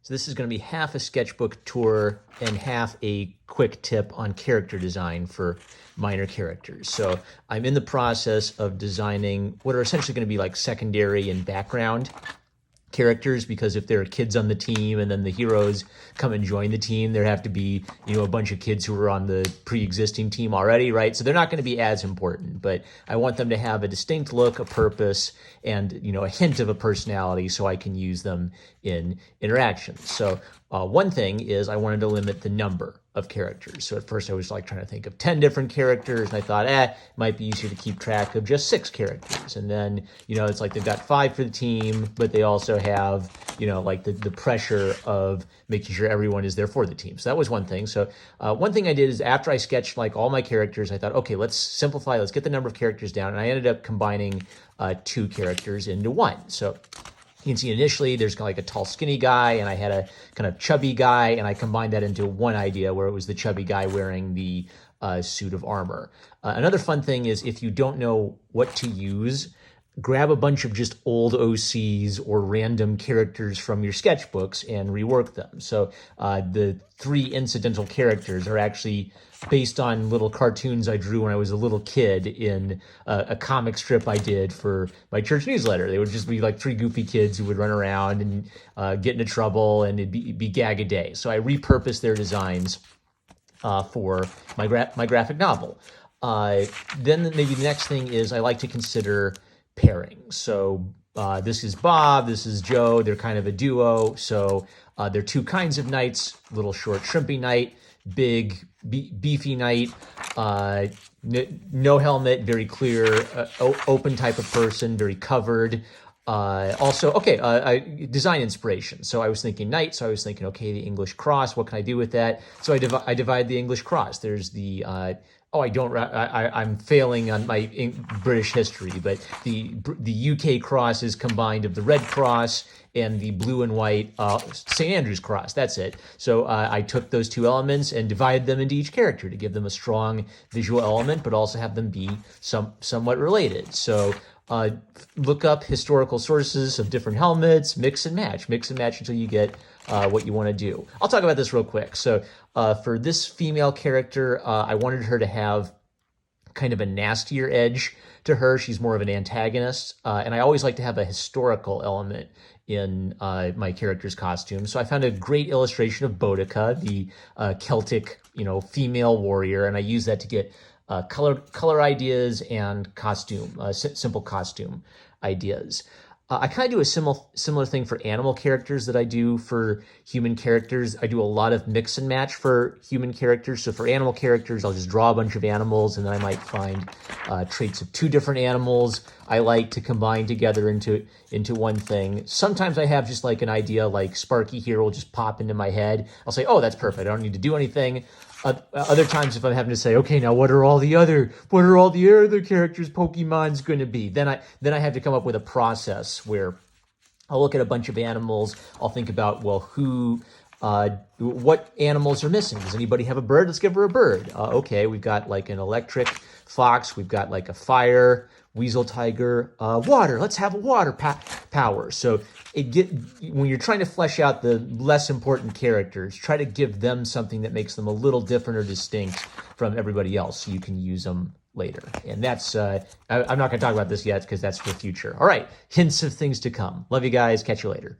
So this is going to be half a sketchbook tour and half a quick tip on character design for minor characters. So I'm in the process of designing what are essentially going to be like secondary and background characters, because if there are kids on the team and then the heroes come and join the team, there have to be, a bunch of kids who are on the pre-existing team already, right? So they're not going to be as important, but I want them to have a distinct look, a purpose, and, a hint of a personality so I can use them in interactions. So one thing is I wanted to limit the number of characters. So at first I was like trying to think of 10 different characters, and I thought, it might be easier to keep track of just 6 characters. And then, it's like they've got 5 for the team, but they also have, like the pressure of making sure everyone is there for the team. So that was one thing. So one thing I did is after I sketched like all my characters, I thought, okay, let's simplify, let's get the number of characters down. And I ended up combining 2 characters into one. So you can see initially there's like a tall, skinny guy, and I had a kind of chubby guy, and I combined that into one idea where it was the chubby guy wearing the suit of armor. Another fun thing is if you don't know what to use, grab a bunch of just old OCs or random characters from your sketchbooks and rework them. So the 3 incidental characters are actually based on little cartoons I drew when I was a little kid in a comic strip I did for my church newsletter. They would just be like 3 goofy kids who would run around and get into trouble, and it'd be gag a day. So I repurposed their designs for my graphic novel. Then maybe the next thing is I like to consider pairings. So this is Bob, this is Joe. They're kind of a duo. So they're 2 kinds of knights: little short shrimpy knight, big beefy knight, no helmet, very clear, open type of person, very covered. Design inspiration. So I was thinking knight. So I was thinking, okay, the English cross, what can I do with that? So I divide the English cross. There's the, I'm failing on my British history, but the UK cross is combined of the red cross and the blue and white St. Andrew's cross. That's it. So I took those 2 elements and divided them into each character to give them a strong visual element, but also have them be somewhat related. So look up historical sources of different helmets, mix and match until you get what you want to do. I'll talk about this real quick. So for this female character, I wanted her to have kind of a nastier edge to her. She's more of an antagonist, and I always like to have a historical element in my character's costume. So I found a great illustration of Boudica, the Celtic, female warrior, and I used that to get color ideas and simple costume ideas. I kind of do a similar thing for animal characters that I do for human characters. I do a lot of mix and match for human characters. So for animal characters, I'll just draw a bunch of animals, and then I might find traits of 2 different animals I like to combine together into one thing. Sometimes I have just like an idea, like Sparky here will just pop into my head. I'll say, oh, that's perfect. I don't need to do anything. Other times, if I'm having to say, okay, now what are all the other characters Pokemon's going to be? Then I have to come up with a process where I'll look at a bunch of animals. I'll think about, well, what animals are missing? Does anybody have a bird? Let's give her a bird. Okay, we've got like an electric fox. We've got like a fire, weasel, tiger, water. Let's have a water power. So when you're trying to flesh out the less important characters, try to give them something that makes them a little different or distinct from everybody else, so you can use them later. And that's, I'm not going to talk about this yet because that's for the future. All right, hints of things to come. Love you guys. Catch you later.